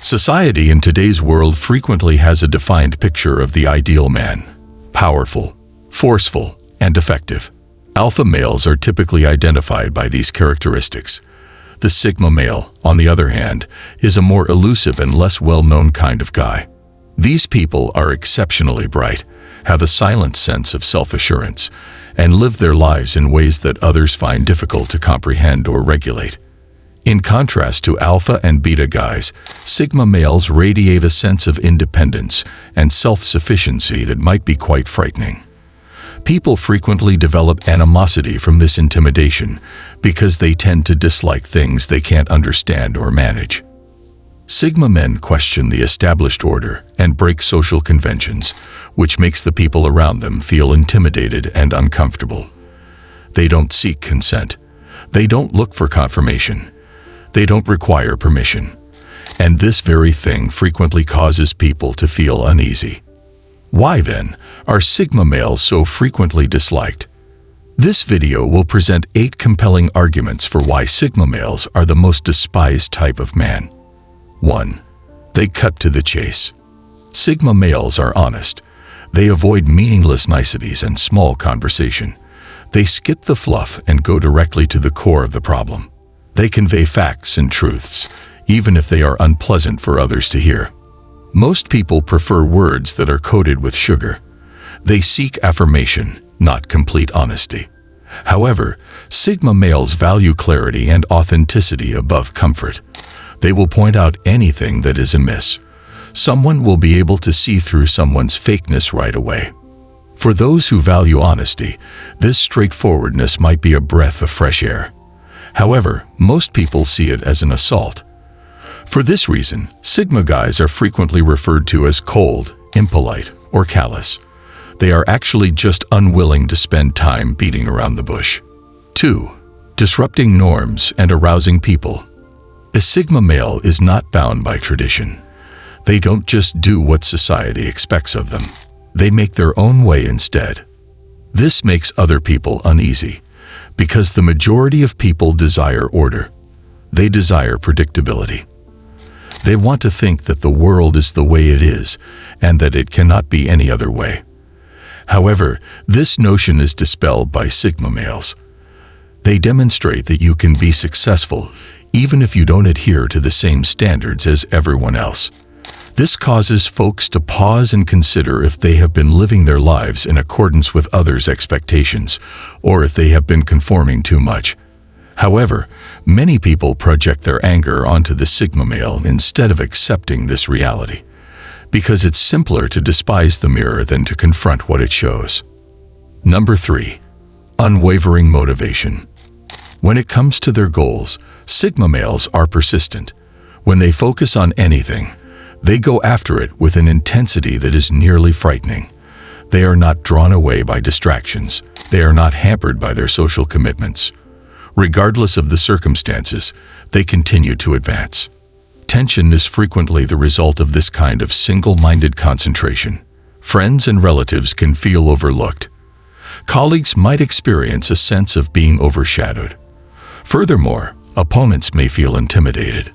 Society in today's world frequently has a defined picture of the ideal man: powerful, forceful, and effective. Alpha males are typically identified by these characteristics. The Sigma male, on the other hand, is a more elusive and less well-known kind of guy. These people are exceptionally bright, have a silent sense of self-assurance, and live their lives in ways that others find difficult to comprehend or regulate. In contrast to alpha and beta guys, Sigma males radiate a sense of independence and self-sufficiency that might be quite frightening. People frequently develop animosity from this intimidation because they tend to dislike things they can't understand or manage. Sigma men question the established order and break social conventions, which makes the people around them feel intimidated and uncomfortable. They don't seek consent. They don't look for confirmation. They don't require permission. And this very thing frequently causes people to feel uneasy. Why then are Sigma males so frequently disliked? This video will present 8 compelling arguments for why Sigma males are the most despised type of man. 1. They cut to the chase. Sigma males are honest. They avoid meaningless niceties and small conversation. They skip the fluff and go directly to the core of the problem. They convey facts and truths, even if they are unpleasant for others to hear. Most people prefer words that are coated with sugar. They seek affirmation, not complete honesty. However, Sigma males value clarity and authenticity above comfort. They will point out anything that is amiss. Someone will be able to see through someone's fakeness right away. For those who value honesty, this straightforwardness might be a breath of fresh air. However, most people see it as an assault. For this reason, Sigma guys are frequently referred to as cold, impolite, or callous. They are actually just unwilling to spend time beating around the bush. 2. Disrupting norms and arousing people. A Sigma male is not bound by tradition. They don't just do what society expects of them. They make their own way instead. This makes other people uneasy, because the majority of people desire order. They desire predictability. They want to think that the world is the way it is, and that it cannot be any other way. However, this notion is dispelled by Sigma males. They demonstrate that you can be successful even if you don't adhere to the same standards as everyone else. This causes folks to pause and consider if they have been living their lives in accordance with others' expectations, or if they have been conforming too much. However, many people project their anger onto the Sigma male instead of accepting this reality, because it's simpler to despise the mirror than to confront what it shows. Number 3. Unwavering motivation. When it comes to their goals, Sigma males are persistent. When they focus on anything, they go after it with an intensity that is nearly frightening. They are not drawn away by distractions. They are not hampered by their social commitments. Regardless of the circumstances, they continue to advance. Tension is frequently the result of this kind of single-minded concentration. Friends and relatives can feel overlooked. Colleagues might experience a sense of being overshadowed. Furthermore, opponents may feel intimidated.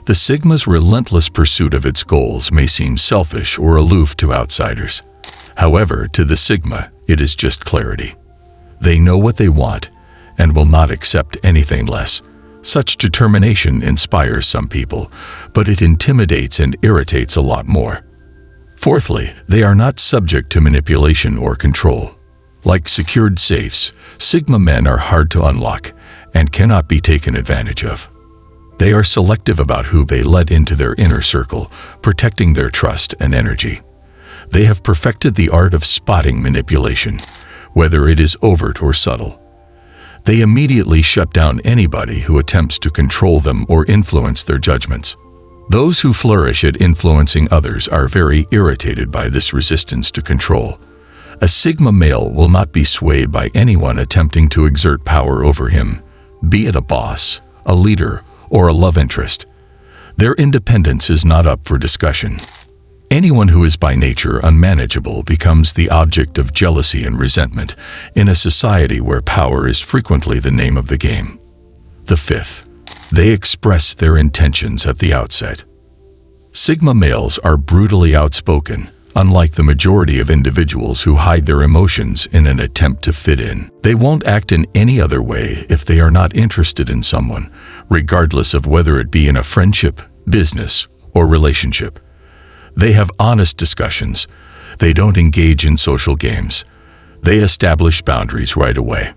The Sigma's relentless pursuit of its goals may seem selfish or aloof to outsiders. However, to the Sigma, it is just clarity. They know what they want and will not accept anything less. Such determination inspires some people, but it intimidates and irritates a lot more. Fourthly, they are not subject to manipulation or control. Like secured safes, Sigma men are hard to unlock and cannot be taken advantage of. They are selective about who they let into their inner circle, protecting their trust and energy. They have perfected the art of spotting manipulation, whether it is overt or subtle. They immediately shut down anybody who attempts to control them or influence their judgments. Those who flourish at influencing others are very irritated by this resistance to control. A Sigma male will not be swayed by anyone attempting to exert power over him, be it a boss, a leader, or a love interest. Their independence is not up for discussion. Anyone who is by nature unmanageable becomes the object of jealousy and resentment in a society where power is frequently the name of the game. The fifth, they express their intentions at the outset. Sigma males are brutally outspoken, unlike the majority of individuals who hide their emotions in an attempt to fit in. They won't act in any other way if they are not interested in someone, regardless of whether it be in a friendship, business, or relationship. They have honest discussions. They don't engage in social games. They establish boundaries right away.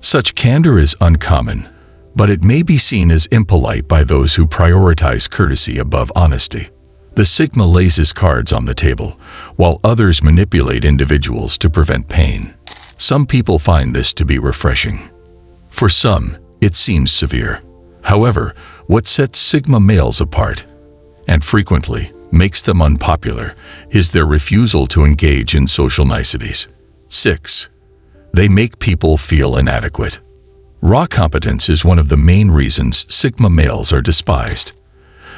Such candor is uncommon, but it may be seen as impolite by those who prioritize courtesy above honesty. The Sigma lays his cards on the table, while others manipulate individuals to prevent pain. Some people find this to be refreshing. For some, it seems severe. However, what sets Sigma males apart, and frequently makes them unpopular, is their refusal to engage in social niceties. 6. They make people feel inadequate. Raw competence is one of the main reasons Sigma males are despised.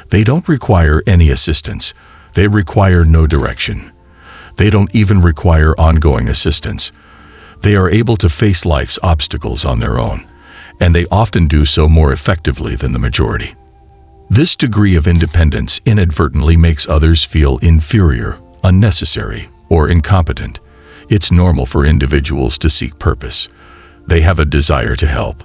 They don't require any assistance. They require no direction. They don't even require ongoing assistance. They are able to face life's obstacles on their own, and they often do so more effectively than the majority. This degree of independence inadvertently makes others feel inferior, unnecessary, or incompetent. It's normal for individuals to seek purpose. They have a desire to help.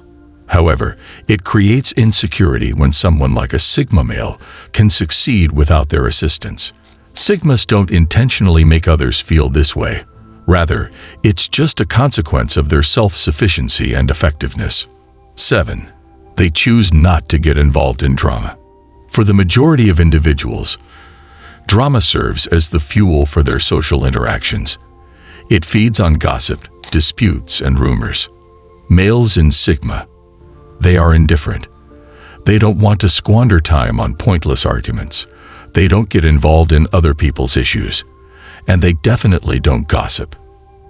However, it creates insecurity when someone like a Sigma male can succeed without their assistance. Sigmas don't intentionally make others feel this way. Rather, it's just a consequence of their self-sufficiency and effectiveness. 7. They choose not to get involved in drama. For the majority of individuals, drama serves as the fuel for their social interactions. It feeds on gossip, disputes, and rumors. Males in Sigma, they are indifferent. They don't want to squander time on pointless arguments. They don't get involved in other people's issues. And they definitely don't gossip.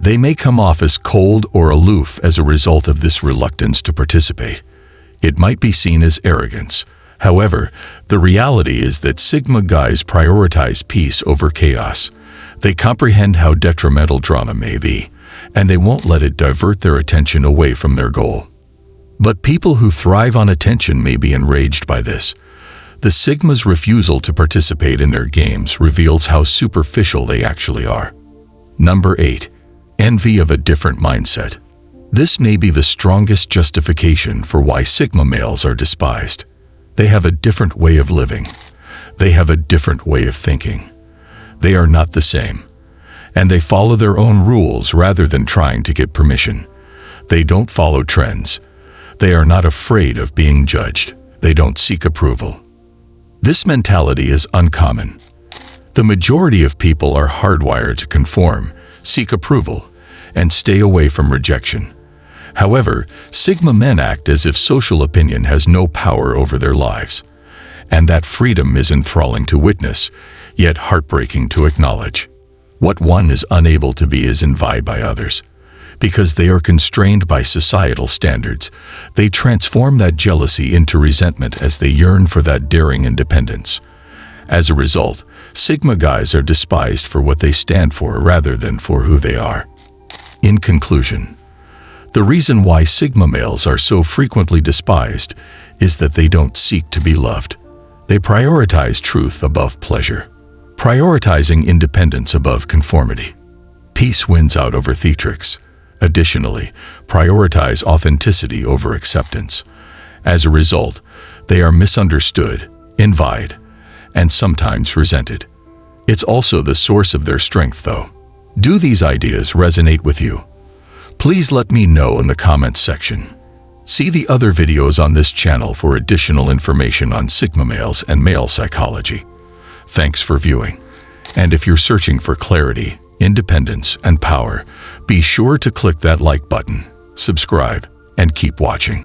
They may come off as cold or aloof as a result of this reluctance to participate. It might be seen as arrogance. However, the reality is that Sigma guys prioritize peace over chaos. They comprehend how detrimental drama may be, and they won't let it divert their attention away from their goal. But people who thrive on attention may be enraged by this. The Sigma's refusal to participate in their games reveals how superficial they actually are. Number 8. Envy of a different mindset. This may be the strongest justification for why Sigma males are despised. They have a different way of living. They have a different way of thinking. They are not the same. And they follow their own rules rather than trying to get permission. They don't follow trends. They are not afraid of being judged. They don't seek approval. This mentality is uncommon. The majority of people are hardwired to conform, seek approval, and stay away from rejection. However, Sigma men act as if social opinion has no power over their lives. And that freedom is enthralling to witness, yet heartbreaking to acknowledge. What one is unable to be is envied by others. Because they are constrained by societal standards, they transform that jealousy into resentment as they yearn for that daring independence. As a result, Sigma guys are despised for what they stand for rather than for who they are. In conclusion, the reason why Sigma males are so frequently despised is that they don't seek to be loved. They prioritize truth above pleasure, prioritizing independence above conformity. Peace wins out over theatrics. Additionally, prioritize authenticity over acceptance. As a result, they are misunderstood, envied, and sometimes resented. It's also the source of their strength, though. Do these ideas resonate with you? Please let me know in the comments section. See the other videos on this channel for additional information on Sigma males and male psychology. Thanks for viewing. And if you're searching for clarity, independence, and power, be sure to click that like button, subscribe, and keep watching.